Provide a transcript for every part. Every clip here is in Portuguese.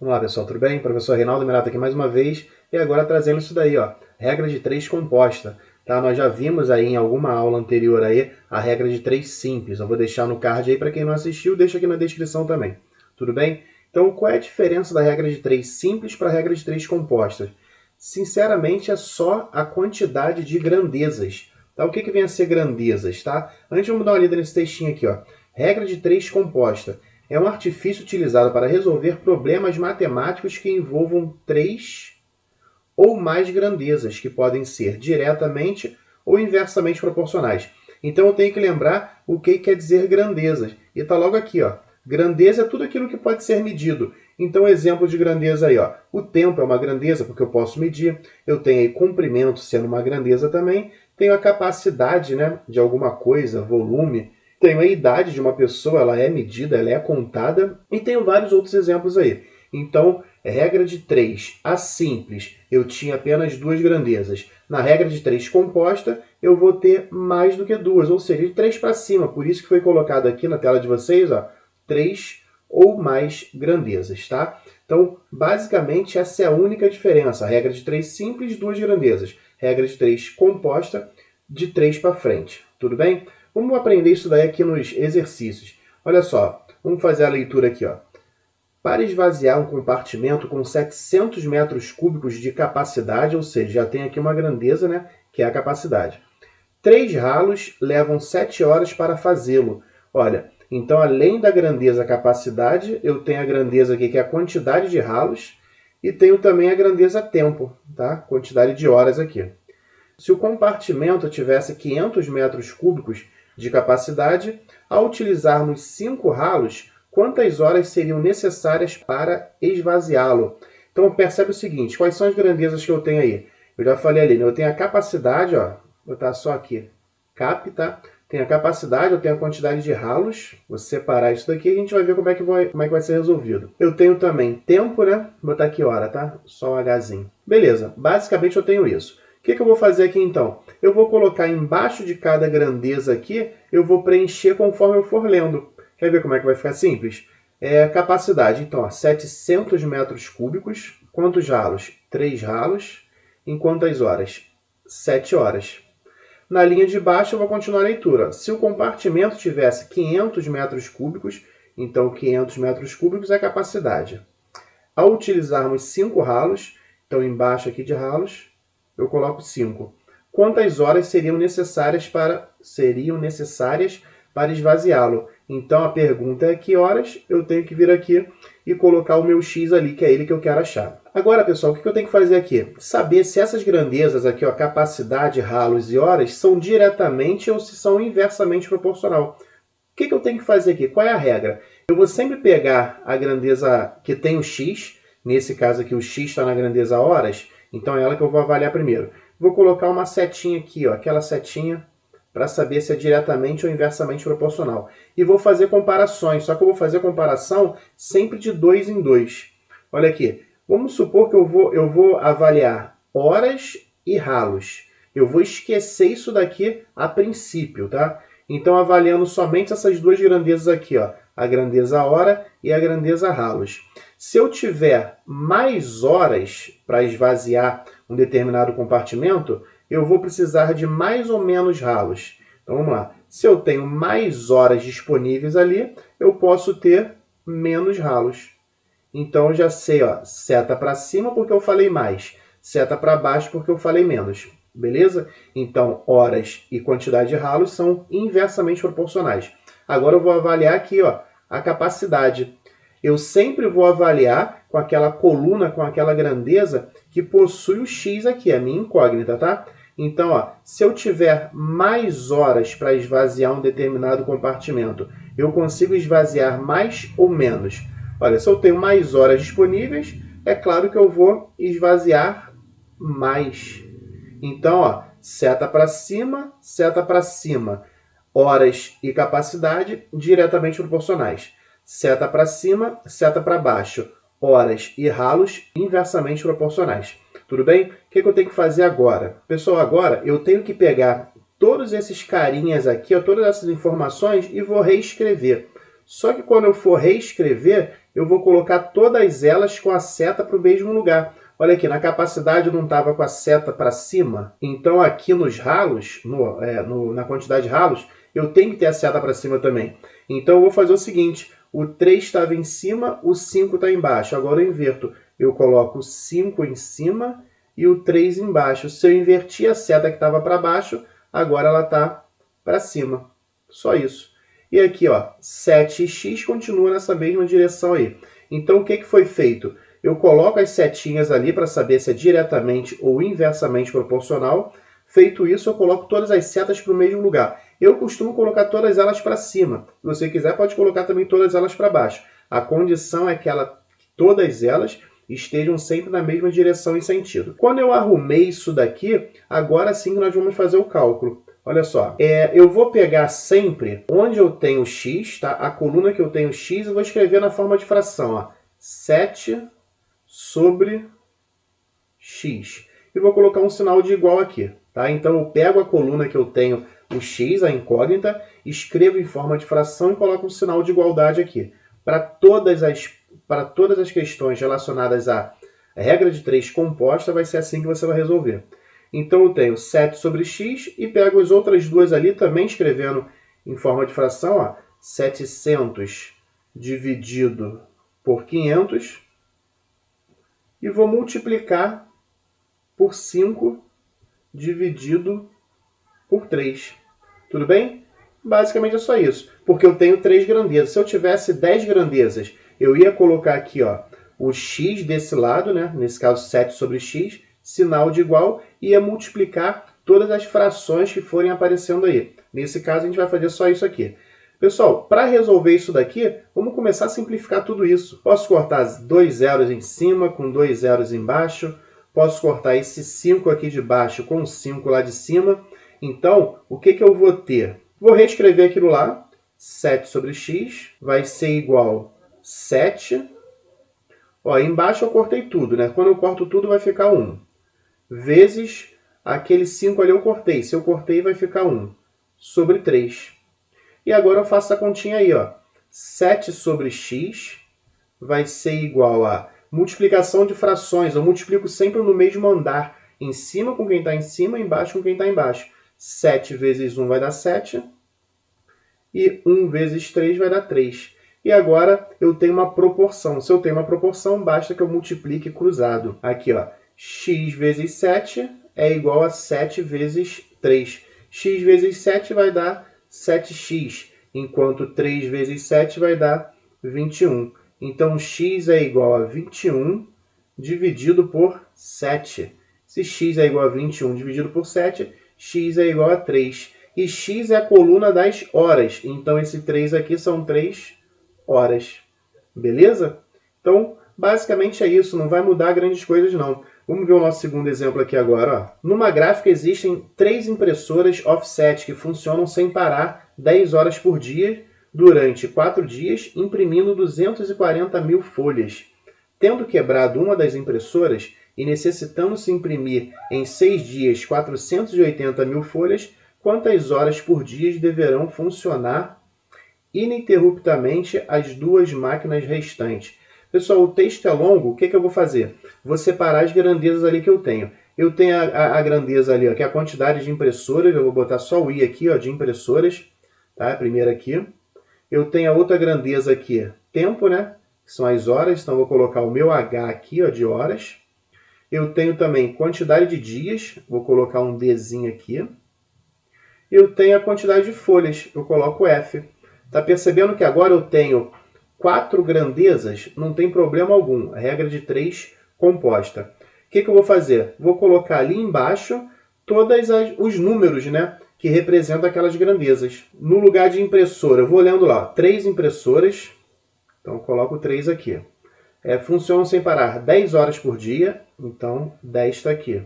Vamos lá, pessoal, tudo bem? Professor Reinaldo Mirato aqui mais uma vez, e agora trazendo isso daí, ó, regra de 3 composta, tá? Nós já vimos aí em alguma aula anterior aí a regra de 3 simples. Eu vou deixar no card aí para quem não assistiu, deixa aqui na descrição também. Tudo bem? Então, qual é a diferença da regra de 3 simples para a regra de 3 compostas? Sinceramente, é só a quantidade de grandezas. Tá? O que vem a ser grandezas, tá? Antes, vamos dar uma lida nesse textinho aqui, ó. Regra de 3 composta é um artifício utilizado para resolver problemas matemáticos que envolvam 3 ou mais grandezas, que podem ser diretamente ou inversamente proporcionais. Então eu tenho que lembrar o que quer dizer grandezas. E está logo aqui, ó. Grandeza é tudo aquilo que pode ser medido. Então, exemplo de grandeza aí, ó. O tempo é uma grandeza porque eu posso medir. Eu tenho aí comprimento sendo uma grandeza também. Tenho a capacidade, né, de alguma coisa, volume. Tenho a idade de uma pessoa, ela é medida, ela é contada. E tenho vários outros exemplos aí. Então, regra de 3, a simples, eu tinha apenas 2 grandezas. Na regra de 3 composta, eu vou ter mais do que 2, ou seja, de 3 para cima. Por isso que foi colocado aqui na tela de vocês, ó, 3 ou mais grandezas, tá? Então, basicamente, essa é a única diferença. A regra de 3 simples, 2 grandezas. Regra de 3 composta, de 3 para frente. Tudo bem? Vamos aprender isso daí aqui nos exercícios. Olha só, vamos fazer a leitura aqui, ó. Para esvaziar um compartimento com 700 metros cúbicos de capacidade, ou seja, já tem aqui uma grandeza, né, que é a capacidade. 3 ralos levam 7 horas para fazê-lo. Olha, então além da grandeza capacidade, eu tenho a grandeza aqui que é a quantidade de ralos e tenho também a grandeza tempo, tá? Quantidade de horas aqui. Se o compartimento tivesse 500 metros cúbicos de capacidade, ao utilizarmos 5 ralos, quantas horas seriam necessárias para esvaziá-lo? Então, percebe o seguinte, quais são as grandezas que eu tenho aí? Eu já falei ali, né? Eu tenho a capacidade, ó, vou botar só aqui, cap, tá? Tenho a capacidade, eu tenho a quantidade de ralos, vou separar isso daqui e a gente vai ver como é que vai ser resolvido. Eu tenho também tempo, né? Vou botar aqui hora, tá? Só um Hzinho. Beleza, basicamente eu tenho isso. O que eu vou fazer aqui então? Eu vou colocar embaixo de cada grandeza aqui, eu vou preencher conforme eu for lendo. Quer ver como é que vai ficar simples? Capacidade, então, ó, 700 metros cúbicos. Quantos ralos? 3 ralos. Em quantas horas? 7 horas. Na linha de baixo eu vou continuar a leitura. Se o compartimento tivesse 500 metros cúbicos, então 500 metros cúbicos é a capacidade. Ao utilizarmos 5 ralos, então embaixo aqui de ralos, eu coloco 5. Quantas horas seriam necessárias para esvaziá-lo? Então a pergunta é que horas eu tenho que vir aqui e colocar o meu x ali, que é ele que eu quero achar. Agora, pessoal, o que eu tenho que fazer aqui? Saber se essas grandezas aqui, ó, capacidade, ralos e horas, são diretamente ou se são inversamente proporcional. O que eu tenho que fazer aqui? Qual é a regra? Eu vou sempre pegar a grandeza que tem o x, nesse caso aqui o x está na grandeza horas, então é ela que eu vou avaliar primeiro. Vou colocar uma setinha aqui, ó, aquela setinha, para saber se é diretamente ou inversamente proporcional. E vou fazer comparações, só que eu vou fazer comparação sempre de 2 em 2. Olha aqui, vamos supor que eu vou avaliar horas e ralos. Eu vou esquecer isso daqui a princípio, tá? Então, avaliando somente essas duas grandezas aqui, ó, a grandeza hora e a grandeza ralos. Se eu tiver mais horas para esvaziar um determinado compartimento, eu vou precisar de mais ou menos ralos. Então, vamos lá. Se eu tenho mais horas disponíveis ali, eu posso ter menos ralos. Então, eu já sei, ó, seta para cima porque eu falei mais, seta para baixo porque eu falei menos. Beleza? Então, horas e quantidade de ralos são inversamente proporcionais. Agora eu vou avaliar aqui, ó, a capacidade. Eu sempre vou avaliar com aquela coluna, com aquela grandeza que possui o x aqui, a minha incógnita, tá? Então, ó, se eu tiver mais horas para esvaziar um determinado compartimento, eu consigo esvaziar mais ou menos? Olha, se eu tenho mais horas disponíveis, é claro que eu vou esvaziar mais. Então, ó, seta para cima, horas e capacidade diretamente proporcionais. Seta para cima, seta para baixo, horas e ralos inversamente proporcionais. Tudo bem? O que eu tenho que fazer agora? Pessoal, agora eu tenho que pegar todos esses carinhas aqui, ó, todas essas informações e vou reescrever. Só que quando eu for reescrever, eu vou colocar todas elas com a seta para o mesmo lugar. Olha aqui, na capacidade não estava com a seta para cima, então aqui nos ralos, na quantidade de ralos, eu tenho que ter a seta para cima também. Então eu vou fazer o seguinte, o 3 estava em cima, o 5 está embaixo. Agora eu inverto, eu coloco o 5 em cima e o 3 embaixo. Se eu invertir a seta que estava para baixo, agora ela está para cima. Só isso. E aqui, ó, 7x continua nessa mesma direção aí. Então o que foi feito? Eu coloco as setinhas ali para saber se é diretamente ou inversamente proporcional. Feito isso, eu coloco todas as setas para o mesmo lugar. Eu costumo colocar todas elas para cima. Se você quiser, pode colocar também todas elas para baixo. A condição é que todas elas estejam sempre na mesma direção e sentido. Quando eu arrumei isso daqui, agora sim que nós vamos fazer o cálculo. Olha só, eu vou pegar sempre onde eu tenho x, tá? A coluna que eu tenho x, eu vou escrever na forma de fração, ó, 7 sobre x. E vou colocar um sinal de igual aqui, tá? Então eu pego a coluna que eu tenho, o x, a incógnita, escrevo em forma de fração e coloco um sinal de igualdade aqui. Para todas as questões relacionadas à regra de 3 composta, vai ser assim que você vai resolver. Então eu tenho 7 sobre x e pego as outras duas ali, também escrevendo em forma de fração, ó, 700 dividido por 500, e vou multiplicar por 5 dividido por 3. Tudo bem? Basicamente é só isso, porque eu tenho 3 grandezas. Se eu tivesse 10 grandezas, eu ia colocar aqui, ó, o x desse lado, né? Nesse caso 7 sobre x, sinal de igual, e ia multiplicar todas as frações que forem aparecendo aí. Nesse caso, a gente vai fazer só isso aqui. Pessoal, para resolver isso daqui, vamos começar a simplificar tudo isso. Posso cortar 2 zeros em cima com 2 zeros embaixo. Posso cortar esse 5 aqui de baixo com 5 lá de cima. Então, o que eu vou ter? Vou reescrever aquilo lá. 7 sobre x vai ser igual a 7. Ó, embaixo eu cortei tudo, né? Quando eu corto tudo, vai ficar 1. Vezes aquele 5 ali eu cortei. Se eu cortei, vai ficar 1 sobre 3. E agora eu faço a continha aí, ó. 7 sobre x vai ser igual a multiplicação de frações. Eu multiplico sempre no mesmo andar. Em cima com quem está em cima, embaixo com quem está embaixo. 7 vezes 1 vai dar 7. E 1 vezes 3 vai dar 3. E agora eu tenho uma proporção. Se eu tenho uma proporção, basta que eu multiplique cruzado. Aqui, ó. X vezes 7 é igual a 7 vezes 3. X vezes 7 vai dar 7x, enquanto 3 vezes 7 vai dar 21. Então, x é igual a 21 dividido por 7. Se x é igual a 21 dividido por 7, x é igual a 3. E x é a coluna das horas. Então, esse 3 aqui são 3 horas. Beleza? Então, basicamente é isso. Não vai mudar grandes coisas, não. Vamos ver o nosso segundo exemplo aqui agora. Ó. Numa gráfica existem 3 impressoras offset que funcionam sem parar 10 horas por dia durante 4 dias, imprimindo 240 mil folhas. Tendo quebrado uma das impressoras e necessitando-se imprimir em 6 dias 480 mil folhas, quantas horas por dia deverão funcionar ininterruptamente as duas máquinas restantes? Pessoal, o texto é longo, o que eu vou fazer? Vou separar as grandezas ali que eu tenho. Eu tenho a grandeza ali, ó, que é a quantidade de impressoras. Eu vou botar só o i aqui, ó, de impressoras. Tá? A primeira aqui. Eu tenho a outra grandeza aqui, tempo, né? Que são as horas. Então, eu vou colocar o meu H aqui, ó, de horas. Eu tenho também quantidade de dias. Vou colocar um Dzinho aqui. Eu tenho a quantidade de folhas. Eu coloco F. Tá percebendo que agora eu tenho 4 grandezas, não tem problema algum. A regra de 3 composta. O que eu vou fazer? Vou colocar ali embaixo todos os números, né, que representam aquelas grandezas. No lugar de impressora, eu vou lendo lá, 3 impressoras. Então, eu coloco 3 aqui. Funcionam sem parar 10 horas por dia. Então, 10 está aqui.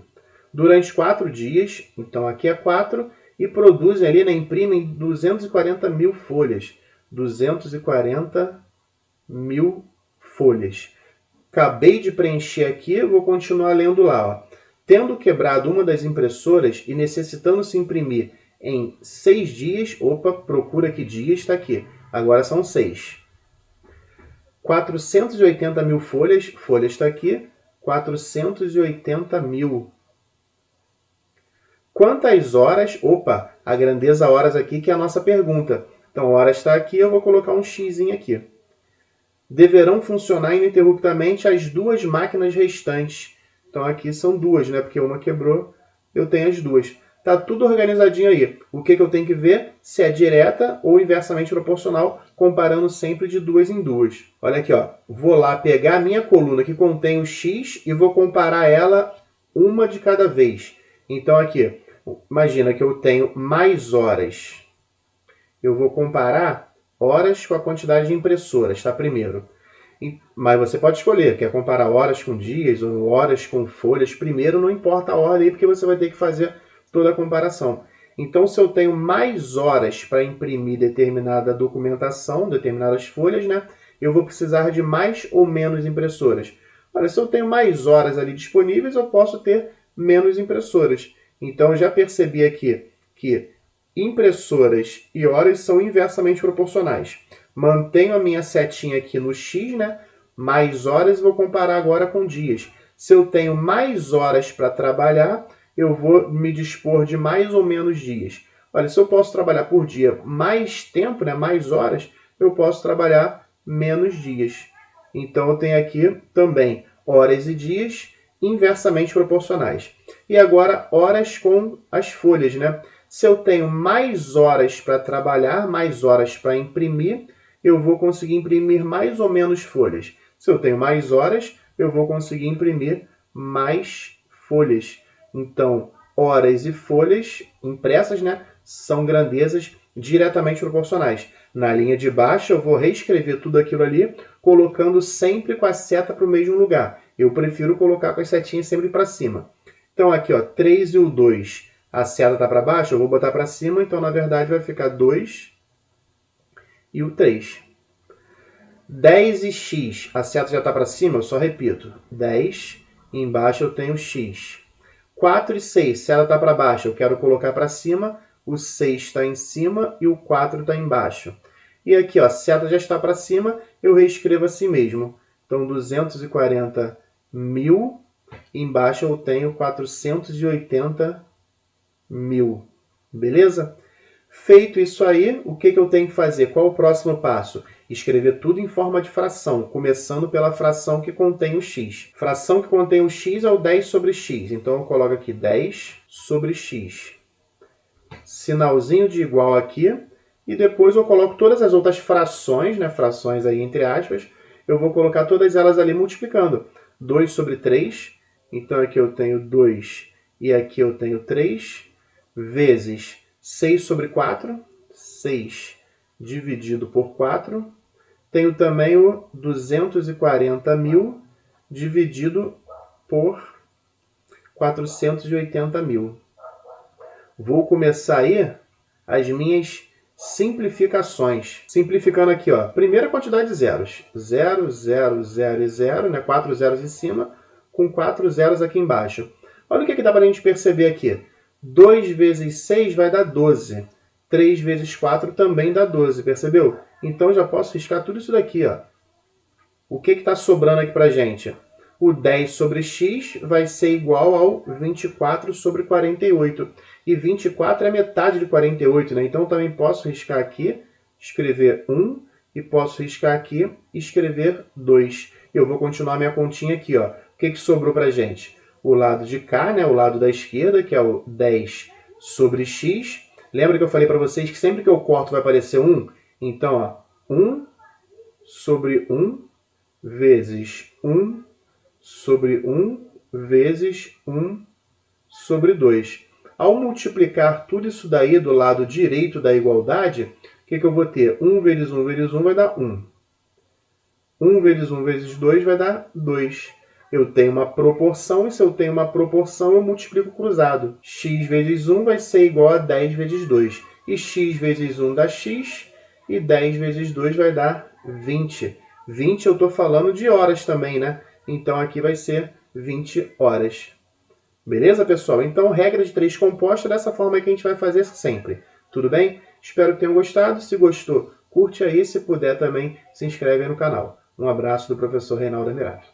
Durante 4 dias. Então, aqui é 4. E produzem ali, né, imprimem 240 mil folhas. 240 mil folhas. Acabei de preencher aqui, vou continuar lendo lá. Ó. Tendo quebrado uma das impressoras e necessitando-se imprimir em 6 dias, opa, procura que dia está aqui. Agora são 6. 480 mil folhas, folhas está aqui, 480 mil. Quantas horas, opa, a grandeza horas aqui que é a nossa pergunta. Então, horas está aqui, eu vou colocar um x aqui. Deverão funcionar ininterruptamente as duas máquinas restantes. Então, aqui são duas, né? Porque uma quebrou, eu tenho as duas. Tá tudo organizadinho aí. O que eu tenho que ver? Se é direta ou inversamente proporcional, comparando sempre de duas em duas. Olha aqui, ó. Vou lá pegar a minha coluna que contém o x e vou comparar ela uma de cada vez. Então, aqui, imagina que eu tenho mais horas. Eu vou comparar horas com a quantidade de impressoras, tá? Primeiro. Mas você pode escolher, quer comparar horas com dias ou horas com folhas. Primeiro, não importa a ordem, porque você vai ter que fazer toda a comparação. Então, se eu tenho mais horas para imprimir determinada documentação, determinadas folhas, né, eu vou precisar de mais ou menos impressoras. Olha, se eu tenho mais horas ali disponíveis, eu posso ter menos impressoras. Então, eu já percebi aqui que impressoras e horas são inversamente proporcionais. Mantenho a minha setinha aqui no X, né? Mais horas, vou comparar agora com dias. Se eu tenho mais horas para trabalhar, eu vou me dispor de mais ou menos dias. Olha, se eu posso trabalhar por dia mais tempo, né, mais horas, eu posso trabalhar menos dias. Então, eu tenho aqui também horas e dias inversamente proporcionais. E agora, horas com as folhas, né? Se eu tenho mais horas para trabalhar, mais horas para imprimir, eu vou conseguir imprimir mais ou menos folhas. Se eu tenho mais horas, eu vou conseguir imprimir mais folhas. Então, horas e folhas impressas, né, são grandezas diretamente proporcionais. Na linha de baixo, eu vou reescrever tudo aquilo ali, colocando sempre com a seta para o mesmo lugar. Eu prefiro colocar com as setinhas sempre para cima. Então, aqui, ó, 3 e o 2, a seta está para baixo, eu vou botar para cima, então, na verdade, vai ficar 2 e o 3. 10 e x, a seta já está para cima, eu só repito. 10, e embaixo eu tenho x. 4 e 6, se ela está para baixo, eu quero colocar para cima, o 6 está em cima e o 4 está embaixo. E aqui, ó, a seta já está para cima, eu reescrevo assim mesmo. Então, 240 mil, embaixo eu tenho 480 mil. Beleza? Feito isso aí, o que eu tenho que fazer? Qual o próximo passo? Escrever tudo em forma de fração, começando pela fração que contém o x. Fração que contém o x é o 10 sobre x. Então, eu coloco aqui 10 sobre x. Sinalzinho de igual aqui. E depois eu coloco todas as outras frações, né? Frações aí entre aspas. Eu vou colocar todas elas ali multiplicando. 2 sobre 3. Então, aqui eu tenho 2 e aqui eu tenho 3. Vezes 6 sobre 4. 6 dividido por 4. Tenho também o 240 mil dividido por 480 mil. Vou começar aí as minhas simplificações. Simplificando aqui, ó. Primeira quantidade de zeros. 0, 0, 0 e 0, né? 4 zeros em cima, com 4 zeros aqui embaixo. Olha o que dá para a gente perceber aqui. 2 vezes 6 vai dar 12. 3 vezes 4 também dá 12, percebeu? Então, já posso riscar tudo isso daqui, ó. O que está sobrando aqui para a gente? O 10 sobre x vai ser igual ao 24 sobre 48. E 24 é metade de 48, né? Então, também posso riscar aqui, escrever 1, e posso riscar aqui e escrever 2. Eu vou continuar minha continha aqui, ó. O que sobrou para a gente? O lado de cá, né? O lado da esquerda, que é o 10 sobre x. Lembra que eu falei para vocês que sempre que eu corto vai aparecer 1? Então, ó, 1 sobre 1 vezes 1 sobre 1 vezes 1 sobre 2. Ao multiplicar tudo isso daí do lado direito da igualdade, o que eu vou ter? 1 vezes 1 vezes 1 vai dar 1. 1 vezes 1 vezes 2 vai dar 2. Eu tenho uma proporção, e se eu tenho uma proporção, eu multiplico cruzado. X vezes 1 vai ser igual a 10 vezes 2. E x vezes 1 dá x, e 10 vezes 2 vai dar 20. 20 eu estou falando de horas também, né? Então, aqui vai ser 20 horas. Beleza, pessoal? Então, regra de 3 composta, dessa forma que a gente vai fazer sempre. Tudo bem? Espero que tenham gostado. Se gostou, curte aí. Se puder também, se inscreve aí no canal. Um abraço do professor Reinaldo Amirato.